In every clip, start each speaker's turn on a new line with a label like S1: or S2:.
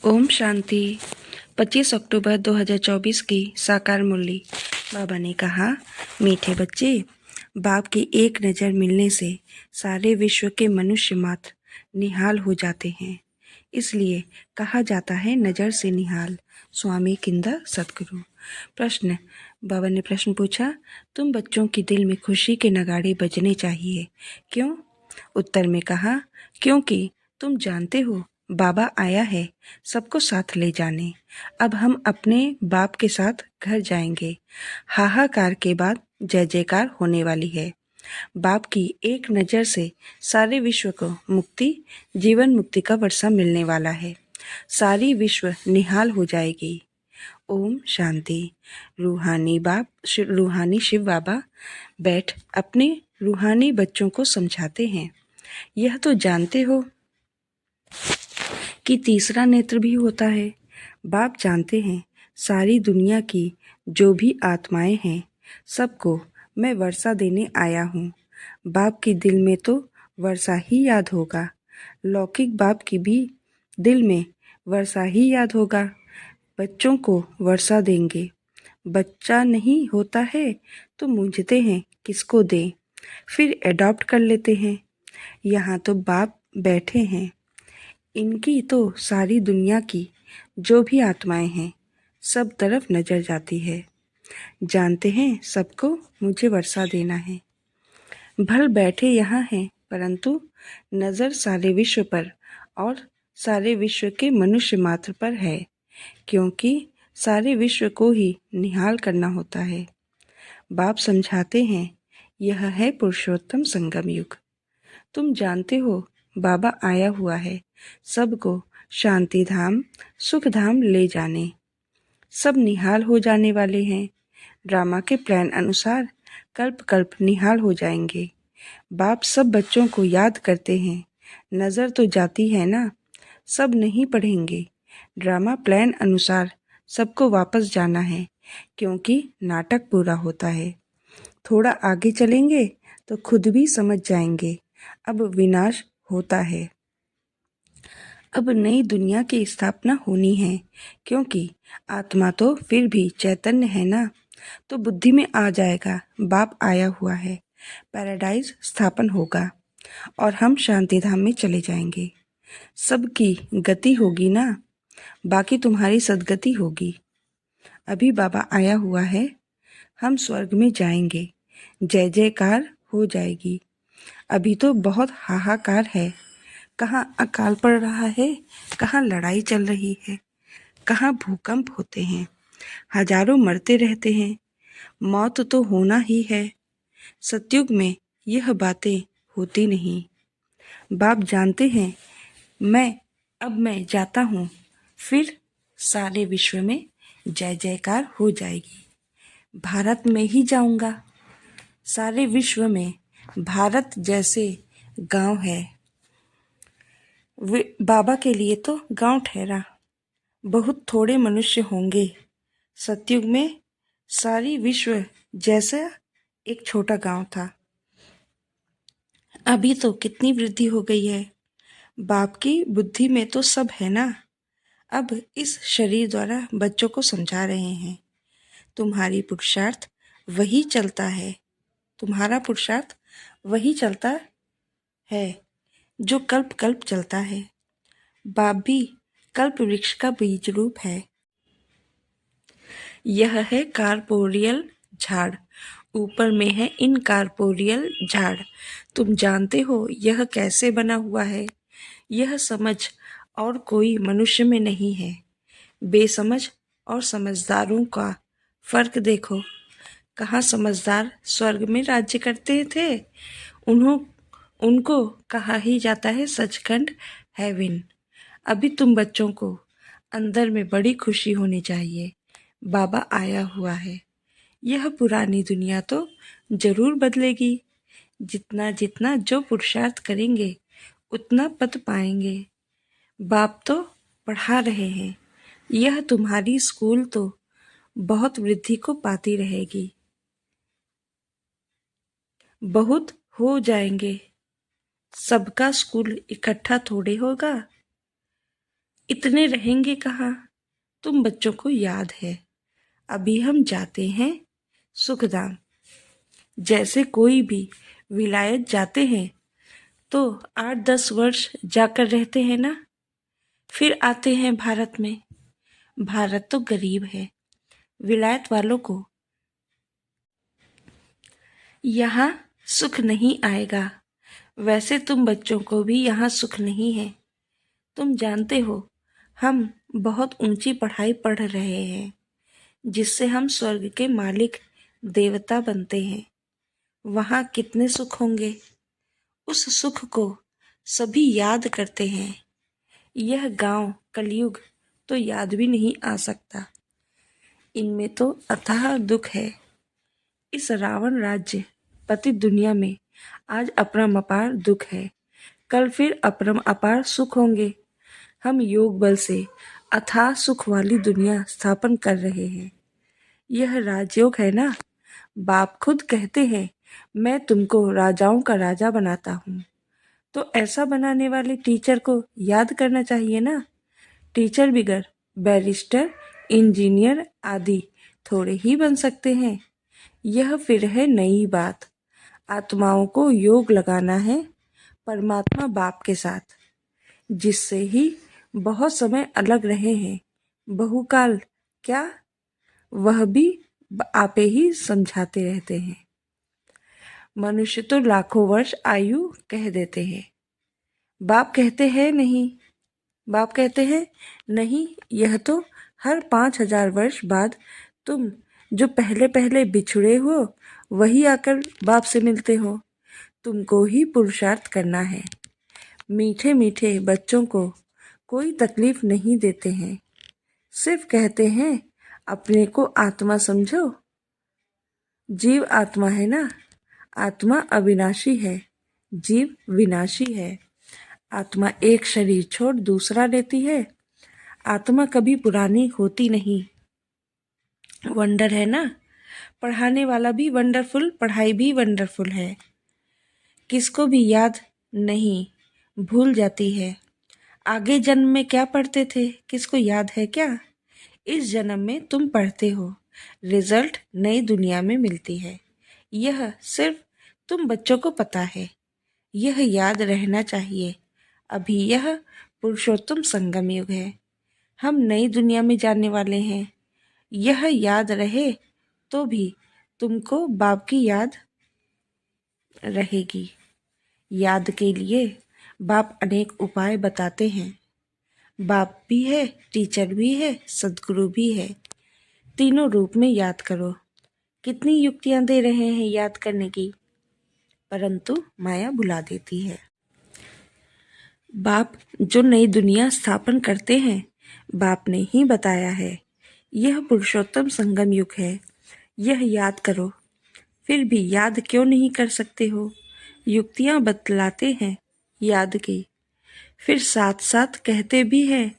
S1: ओम शांति। 25 अक्टूबर 2024 की साकार मुरली। बाबा ने कहा, मीठे बच्चे, बाप की एक नज़र मिलने से सारे विश्व के मनुष्य मात्र निहाल हो जाते हैं। इसलिए कहा जाता है नज़र से निहाल। स्वामी किंदा सतगुरु। प्रश्न। बाबा ने प्रश्न पूछा, तुम बच्चों के दिल में खुशी के नगाड़े बजने चाहिए, क्यों? उत्तर में कहा, क्योंकि तुम जानते हो बाबा आया है सबको साथ ले जाने। अब हम अपने बाप के साथ घर जाएंगे। हाहाकार के बाद जय जयकार होने वाली है। बाप की एक नज़र से सारे विश्व को मुक्ति, जीवन मुक्ति का वर्षा मिलने वाला है। सारी विश्व निहाल हो जाएगी। ओम शांति। रूहानी शिव बाबा बैठ अपने रूहानी बच्चों को समझाते हैं। यह तो जानते हो कि तीसरा नेत्र भी होता है। बाप जानते हैं सारी दुनिया की जो भी आत्माएं हैं सबको मैं वर्षा देने आया हूँ। बाप के दिल में तो वर्षा ही याद होगा। लौकिक बाप की भी दिल में वर्षा ही याद होगा। बच्चों को वर्षा देंगे। बच्चा नहीं होता है तो मूंझते हैं किसको दें, फिर एडॉप्ट कर लेते हैं। यहाँ तो बाप बैठे हैं। इनकी तो सारी दुनिया की जो भी आत्माएं हैं सब तरफ नजर जाती है। जानते हैं सबको मुझे वर्षा देना है। भल बैठे यहाँ हैं परंतु नज़र सारे विश्व पर और सारे विश्व के मनुष्य मात्र पर है, क्योंकि सारे विश्व को ही निहाल करना होता है। बाप समझाते हैं यह है पुरुषोत्तम संगम युग। तुम जानते हो बाबा आया हुआ है सबको शांति धाम, सुख धाम ले जाने। सब निहाल हो जाने वाले हैं। ड्रामा के प्लान अनुसार कल्प कल्प निहाल हो जाएंगे। बाप सब बच्चों को याद करते हैं। नज़र तो जाती है ना, सब नहीं पढ़ेंगे। ड्रामा प्लान अनुसार सबको वापस जाना है, क्योंकि नाटक पूरा होता है। थोड़ा आगे चलेंगे तो खुद भी समझ जाएंगे अब विनाश होता है। अब नई दुनिया की स्थापना होनी है, क्योंकि आत्मा तो फिर भी चैतन्य है ना, तो बुद्धि में आ जाएगा बाप आया हुआ है। पैराडाइज स्थापन होगा और हम शांति धाम में चले जाएंगे। सबकी गति होगी ना, बाकी तुम्हारी सदगति होगी। अभी बाबा आया हुआ है, हम स्वर्ग में जाएंगे। जय जयकार हो जाएगी। अभी तो बहुत हाहाकार है। कहाँ अकाल पड़ रहा है, कहाँ लड़ाई चल रही है, कहाँ भूकंप होते हैं, हजारों मरते रहते हैं। मौत तो होना ही है। सतयुग में यह बातें होती नहीं। बाप जानते हैं मैं जाता हूँ, फिर सारे विश्व में जय जयकार हो जाएगी। भारत में ही जाऊंगा। सारे विश्व में भारत जैसे गांव है। बाबा के लिए तो गांव ठहरा। बहुत थोड़े मनुष्य होंगे। सतयुग में सारी विश्व जैसा एक छोटा गांव था। अभी तो कितनी वृद्धि हो गई है। बाप की बुद्धि में तो सब है ना। अब इस शरीर द्वारा बच्चों को समझा रहे हैं। तुम्हारी पुरुषार्थ वही चलता है। तुम्हारा पुरुषार्थ वही चलता है जो कल्प कल्प चलता है। बाप भी कल्प वृक्ष का बीज रूप है। यह है कार्पोरियल झाड़, ऊपर में है इनकार्पोरियल झाड़। तुम जानते हो यह कैसे बना हुआ है। यह समझ और कोई मनुष्य में नहीं है। बेसमझ और समझदारों का फर्क देखो। कहाँ समझदार स्वर्ग में राज्य करते थे, उनको कहा ही जाता है सचखंड हेवन। अभी तुम बच्चों को अंदर में बड़ी खुशी होनी चाहिए। बाबा आया हुआ है। यह पुरानी दुनिया तो जरूर बदलेगी। जितना जितना जो पुरुषार्थ करेंगे उतना पद पाएंगे। बाप तो पढ़ा रहे हैं। यह तुम्हारी स्कूल तो बहुत वृद्धि को पाती रहेगी। बहुत हो जाएंगे। सबका स्कूल इकट्ठा थोड़े होगा। इतने रहेंगे कहाँ, तुम बच्चों को याद है। अभी हम जाते हैं सुखधाम। जैसे कोई भी विलायत जाते हैं तो 8-10 वर्ष जाकर रहते हैं ना, फिर आते हैं भारत में। भारत तो गरीब है, विलायत वालों को यहाँ सुख नहीं आएगा। वैसे तुम बच्चों को भी यहाँ सुख नहीं है। तुम जानते हो हम बहुत ऊंची पढ़ाई पढ़ रहे हैं, जिससे हम स्वर्ग के मालिक देवता बनते हैं। वहाँ कितने सुख होंगे, उस सुख को सभी याद करते हैं। यह गांव कलयुग तो याद भी नहीं आ सकता। इनमें तो अथाह दुख है। इस रावण राज्य पति दुनिया में आज अपरम अपार दुख है, कल फिर अपरम अपार सुख होंगे। हम योग बल से अथाह सुख वाली दुनिया स्थापन कर रहे हैं। यह राजयोग है ना। बाप खुद कहते हैं, मैं तुमको राजाओं का राजा बनाता हूँ। तो ऐसा बनाने वाले टीचर को याद करना चाहिए ना। टीचर बिगर बैरिस्टर, इंजीनियर आदि थोड़े ही बन सकते हैं। यह फिर है नई बात। आत्माओं को योग लगाना है परमात्मा बाप के साथ, जिससे ही बहुत समय अलग रहे हैं। बहुकाल क्या, वह भी आपे ही समझाते रहते हैं। मनुष्य तो लाखों वर्ष आयु कह देते हैं। बाप कहते हैं नहीं, बाप कहते हैं नहीं, यह तो हर 5,000 वर्ष बाद तुम जो पहले पहले बिछुड़े हो वही आकर बाप से मिलते हो। तुमको ही पुरुषार्थ करना है। मीठे मीठे बच्चों को कोई तकलीफ नहीं देते हैं, सिर्फ कहते हैं अपने को आत्मा समझो। जीव आत्मा है ना। आत्मा अविनाशी है, जीव विनाशी है। आत्मा एक शरीर छोड़ दूसरा लेती है। आत्मा कभी पुरानी होती नहीं। वंडर है ना। पढ़ाने वाला भी वंडरफुल, पढ़ाई भी वंडरफुल है। किसको भी याद नहीं, भूल जाती है। आगे जन्म में क्या पढ़ते थे, किसको याद है क्या? इस जन्म में तुम पढ़ते हो, रिजल्ट नई दुनिया में मिलती है। यह सिर्फ तुम बच्चों को पता है। यह याद रहना चाहिए। अभी यह पुरुषोत्तम संगम युग है। हम नई दुनिया में जाने वाले हैं। यह याद रहे तो भी तुमको बाप की याद रहेगी। याद के लिए बाप अनेक उपाय बताते हैं। बाप भी है, टीचर भी है, सदगुरु भी है। तीनों रूप में याद करो। कितनी युक्तियां दे रहे हैं याद करने की, परंतु माया भुला देती है। बाप जो नई दुनिया स्थापन करते हैं, बाप ने ही बताया है। यह पुरुषोत्तम संगम युग है। यह याद करो। फिर भी याद क्यों नहीं कर सकते हो? युक्तियां बतलाते हैं याद की, फिर साथ साथ कहते भी हैं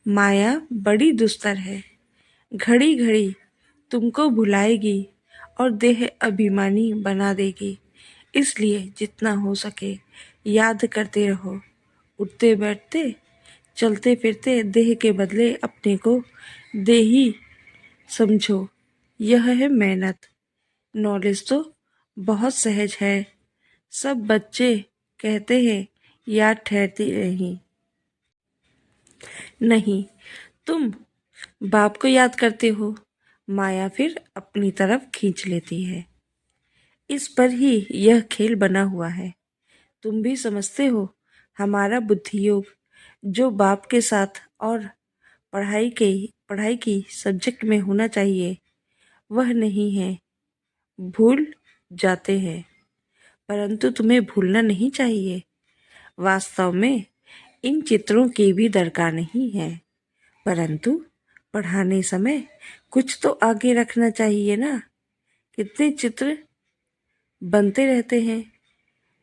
S1: माया बड़ी दुस्तर है। घड़ी घड़ी तुमको भुलाएगी और देह अभिमानी बना देगी। इसलिए जितना हो सके याद करते रहो। उठते बैठते चलते फिरते देह के बदले अपने को देही समझो। यह है मेहनत। नॉलेज तो बहुत सहज है। सब बच्चे कहते हैं याद ठहरती नहीं। तुम बाप को याद करते हो, माया फिर अपनी तरफ खींच लेती है। इस पर ही यह खेल बना हुआ है। तुम भी समझते हो हमारा बुद्धि योग जो बाप के साथ और पढ़ाई की सब्जेक्ट में होना चाहिए वह नहीं है। भूल जाते हैं, परंतु तुम्हें भूलना नहीं चाहिए। वास्तव में इन चित्रों की भी दरकार नहीं है, परंतु पढ़ाने समय कुछ तो आगे रखना चाहिए ना। कितने चित्र बनते रहते हैं।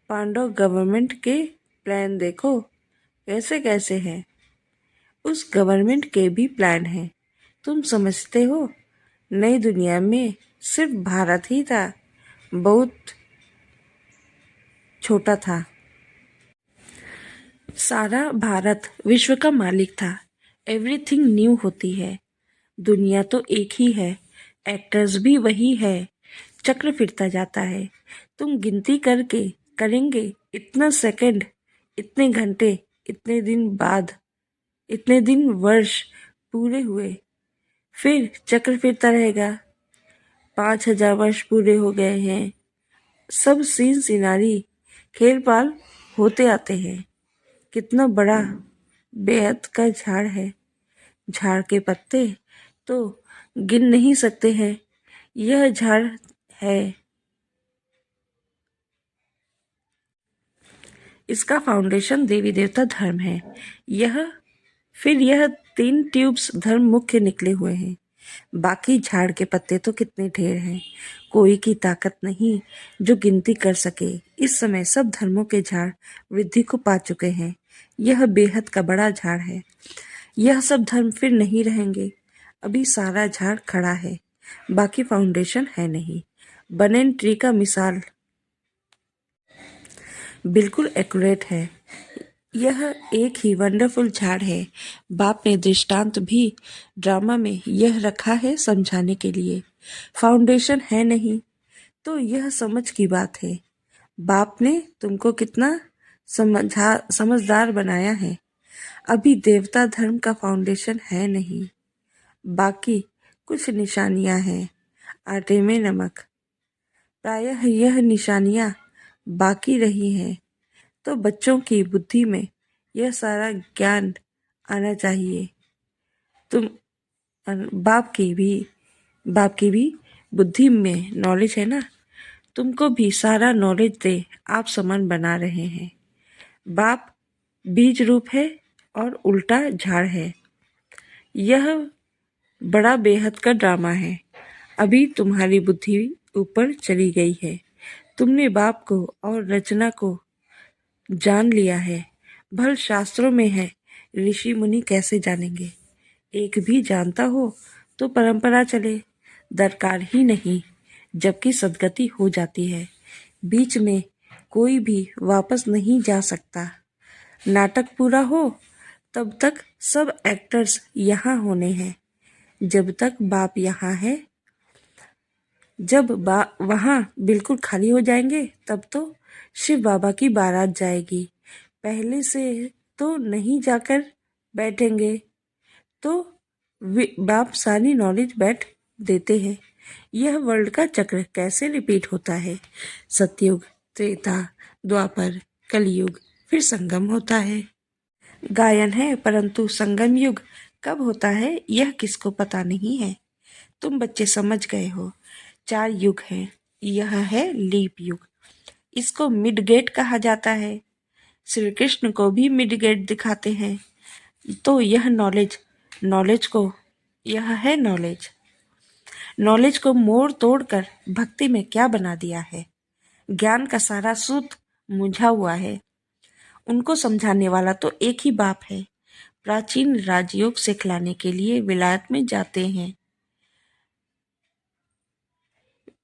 S1: पांडव गवर्नमेंट के प्लान देखो कैसे कैसे हैं। उस गवर्नमेंट के भी प्लान हैं। तुम समझते हो नई दुनिया में सिर्फ भारत ही था, बहुत छोटा था। सारा भारत विश्व का मालिक था, एवरीथिंग न्यू होती है। दुनिया तो एक ही है, एक्टर्स भी वही है। चक्र फिरता जाता है। तुम गिनती करके करेंगे इतना सेकंड, इतने घंटे, इतने दिन बाद, इतने दिन वर्ष पूरे हुए, फिर चक्र फिरता रहेगा। 5,000 वर्ष पूरे हो गए हैं। सब सीन सिनारी खेल पाल होते आते हैं। कितना बड़ा बेहद का झाड़ है। झाड़ के पत्ते तो गिन नहीं सकते हैं। यह झाड़ है। इसका फाउंडेशन देवी देवता धर्म है। यह 3 ट्यूब्स धर्म मुख्य निकले हुए हैं। बाकी झाड़ के पत्ते तो कितने ढेर हैं। कोई की ताकत नहीं जो गिनती कर सके। इस समय सब धर्मों के झाड़ वृद्धि को पा चुके हैं। यह बेहद का बड़ा झाड़ है। यह सब धर्म फिर नहीं रहेंगे। अभी सारा झाड़ खड़ा है, बाकी फाउंडेशन है नहीं। बनन ट्री का मिसाल बिल्कुल एक्यूरेट है। यह एक ही वंडरफुल झाड़ है। बाप ने दृष्टांत भी ड्रामा में यह रखा है समझाने के लिए। फाउंडेशन है नहीं तो यह समझ की बात है। बाप ने तुमको कितना समझदार बनाया है। अभी देवता धर्म का फाउंडेशन है नहीं, बाकी कुछ निशानियां हैं। आटे में नमक। प्रायः यह निशानियां बाकी रही हैं, तो बच्चों की बुद्धि में यह सारा ज्ञान आना चाहिए। तुम बाप की भी बुद्धि में नॉलेज है ना। तुमको भी सारा नॉलेज दे आप समान बना रहे हैं। बाप बीज रूप है और उल्टा झाड़ है। यह बड़ा बेहद का ड्रामा है। अभी तुम्हारी बुद्धि ऊपर चली गई है। तुमने बाप को और रचना को जान लिया है। भल शास्त्रों में है, ऋषि मुनि कैसे जानेंगे। एक भी जानता हो तो परंपरा चले, दरकार ही नहीं। जबकि सदगति हो जाती है। बीच में कोई भी वापस नहीं जा सकता। नाटक पूरा हो तब तक सब एक्टर्स यहाँ होने हैं। जब तक बाप यहाँ है, जब वहाँ बिल्कुल खाली हो जाएंगे तब तो शिव बाबा की बारात जाएगी। पहले से तो नहीं जाकर बैठेंगे तो बाप सारी नॉलेज बैठ देते हैं। यह वर्ल्ड का चक्र कैसे रिपीट होता है। सतयुग, त्रेता, द्वापर, कलयुग, फिर संगम होता है। गायन है, परंतु संगम युग कब होता है यह किसको पता नहीं है। तुम बच्चे समझ गए हो। 4 युग हैं। यह है लीप युग। इसको मिड गेट कहा जाता है। श्री कृष्ण को भी मिड गेट दिखाते हैं। तो यह नॉलेज को मोड़ तोड़ कर भक्ति में क्या बना दिया है। ज्ञान का सारा सूत मुझा हुआ है। उनको समझाने वाला तो एक ही बाप है। प्राचीन राजयोग सिखलाने के लिए विलायत में जाते हैं।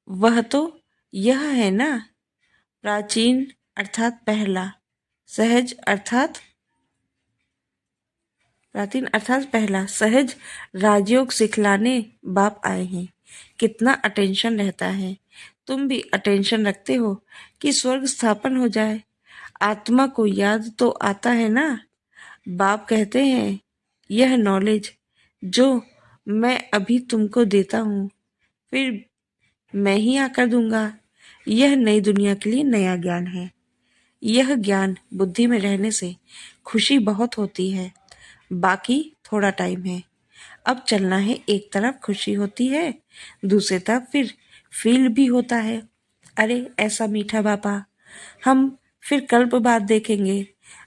S1: वह तो यह है ना, प्राचीन अर्थात पहला, सहज अर्थात प्राचीन अर्थात पहला सहज राजयोग सिखलाने बाप आए हैं। कितना अटेंशन रहता है। तुम भी अटेंशन रखते हो कि स्वर्ग स्थापन हो जाए। आत्मा को याद तो आता है ना। बाप कहते हैं यह नॉलेज जो मैं अभी तुमको देता हूँ फिर मैं ही आकर दूंगा। यह नई दुनिया के लिए नया ज्ञान है। यह ज्ञान बुद्धि में रहने से खुशी बहुत होती है। बाकी थोड़ा टाइम है। अब चलना है। एक तरफ खुशी होती है, दूसरी तरफ फिर फील भी होता है। अरे ऐसा मीठा बापा, हम फिर कल्प बाद देखेंगे।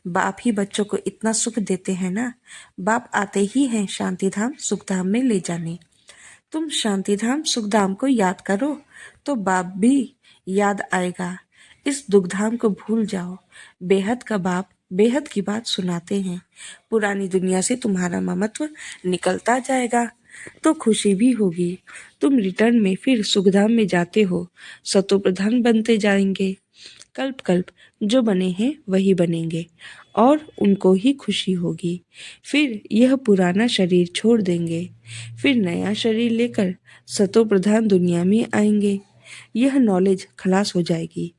S1: बाप ही बच्चों को इतना सुख देते हैं ना। बाप आते ही हैं शांतिधाम सुखधाम में ले जाने। तुम शांतिधाम सुखधाम को याद करो तो बाप भी याद आएगा। इस दुखधाम को भूल जाओ। बेहद का बाप बेहद की बात सुनाते हैं। पुरानी दुनिया से तुम्हारा ममत्व निकलता जाएगा तो खुशी भी होगी। तुम रिटर्न में फिर सुखधाम में जाते हो, सतो प्रधान बनते जाएंगे। कल्प कल्प जो बने हैं वही बनेंगे और उनको ही खुशी होगी। फिर यह पुराना शरीर छोड़ देंगे, फिर नया शरीर लेकर सतो प्रधान दुनिया में आएंगे। यह नॉलेज खलास हो जाएगी।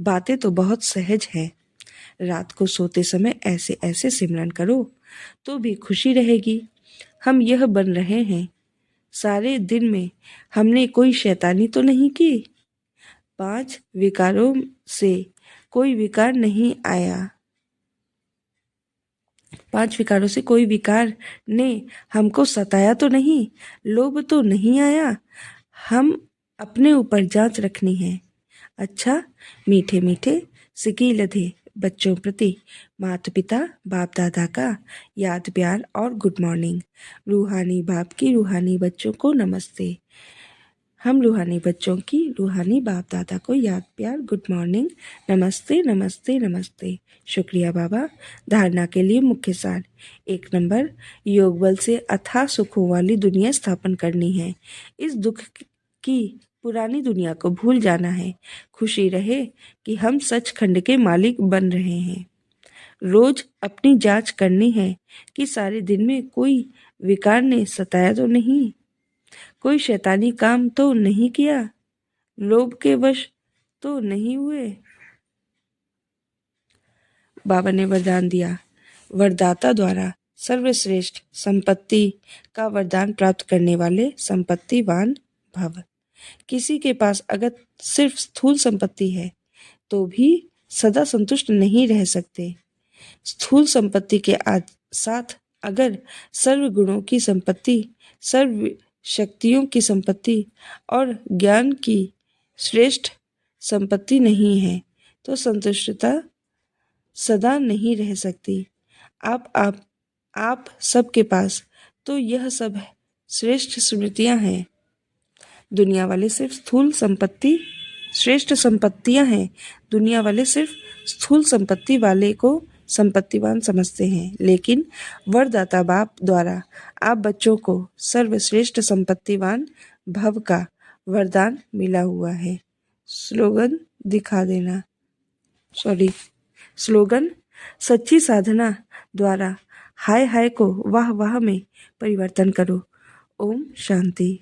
S1: बातें तो बहुत सहज है। रात को सोते समय ऐसे ऐसे सिमरन करो तो भी खुशी रहेगी। हम यह बन रहे हैं। सारे दिन में हमने कोई शैतानी तो नहीं की। 5 विकारों से कोई विकार नहीं आया। 5 विकारों से कोई विकार ने हमको सताया तो नहीं, लोभ तो नहीं आया। हम अपने ऊपर जांच रखनी है। अच्छा, मीठे मीठे सिकी लधे बच्चों प्रति माता पिता बाप दादा का याद प्यार और गुड मॉर्निंग। रूहानी बाप की रूहानी बच्चों को नमस्ते। हम रूहानी बच्चों की रूहानी बाप दादा को याद प्यार गुड मॉर्निंग, नमस्ते नमस्ते नमस्ते। शुक्रिया बाबा। धारणा के लिए मुख्य सार। 1 नंबर, योग बल से अथाह सुखों वाली दुनिया स्थापन करनी है। इस दुख की पुरानी दुनिया को भूल जाना है। खुशी रहे कि हम सचखंड के मालिक बन रहे हैं। रोज अपनी जांच करनी है कि सारे दिन में कोई विकार ने सताया तो नहीं, कोई शैतानी काम तो नहीं किया, लोभ के वश तो नहीं हुए। बाबा ने वरदान दिया। वरदाता द्वारा सर्वश्रेष्ठ संपत्ति का वरदान प्राप्त करने वाले संपत्तिवान भव। किसी के पास अगर सिर्फ स्थूल संपत्ति है तो भी सदा संतुष्ट नहीं रह सकते। स्थूल संपत्ति के साथ अगर सर्व गुणों की संपत्ति, सर्व शक्तियों की संपत्ति और ज्ञान की श्रेष्ठ संपत्ति नहीं है तो संतुष्टता सदा नहीं रह सकती। आप सबके पास तो यह सब श्रेष्ठ स्मृतियां हैं। दुनिया वाले सिर्फ स्थूल संपत्ति श्रेष्ठ संपत्तियां हैं। दुनिया वाले सिर्फ स्थूल संपत्ति वाले को संपत्तिवान समझते हैं, लेकिन वरदाता बाप द्वारा आप बच्चों को सर्वश्रेष्ठ संपत्तिवान भव का वरदान मिला हुआ है। स्लोगन सच्ची साधना द्वारा हाय हाय को वाह वाह में परिवर्तन करो। ओम शांति।